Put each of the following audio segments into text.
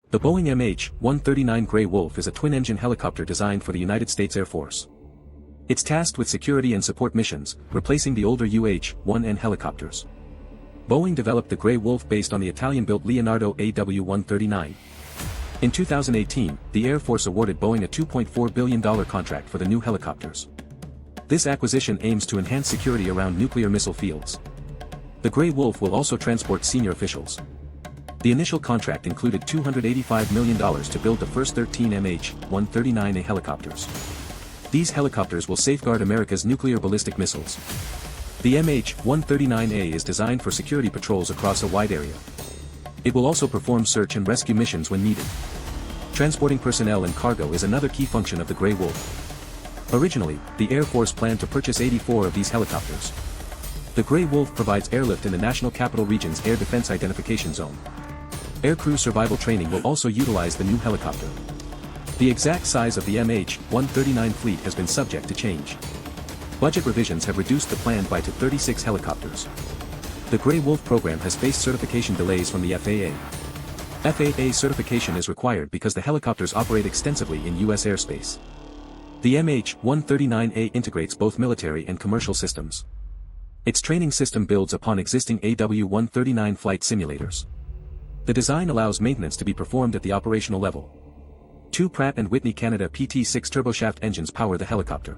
The Boeing MH-139 Grey Wolf is a twin-engine helicopter designed for the United States Air Force. It's tasked with security and support missions, replacing the older UH-1N helicopters. Boeing developed the Grey Wolf based on the Italian-built Leonardo AW139. In 2018, the Air Force awarded Boeing a $2.4 billion contract for the new helicopters. This acquisition aims to enhance security around nuclear missile fields. The Grey Wolf will also transport senior officials. The initial contract included $285 million to build the first 13 MH-139A helicopters. These helicopters will safeguard America's nuclear ballistic missiles. The MH-139A is designed for security patrols across a wide area. It will also perform search and rescue missions when needed. Transporting personnel and cargo is another key function of the Grey Wolf. Originally, the Air Force planned to purchase 84 of these helicopters. The Grey Wolf provides airlift in the National Capital Region's Air Defense Identification Zone. Aircrew survival training will also utilize the new helicopter. The exact size of the MH-139 fleet has been subject to change. Budget revisions have reduced the plan by to 36 helicopters. The Grey Wolf program has faced certification delays from the FAA. FAA certification is required because the helicopters operate extensively in U.S. airspace. The MH-139A integrates both military and commercial systems. Its training system builds upon existing AW139 flight simulators. The design allows maintenance to be performed at the operational level. Two Pratt & Whitney Canada PT6 turboshaft engines power the helicopter.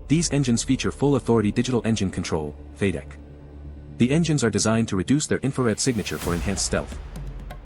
These engines feature full authority digital engine control, FADEC. The engines are designed to reduce their infrared signature for enhanced stealth.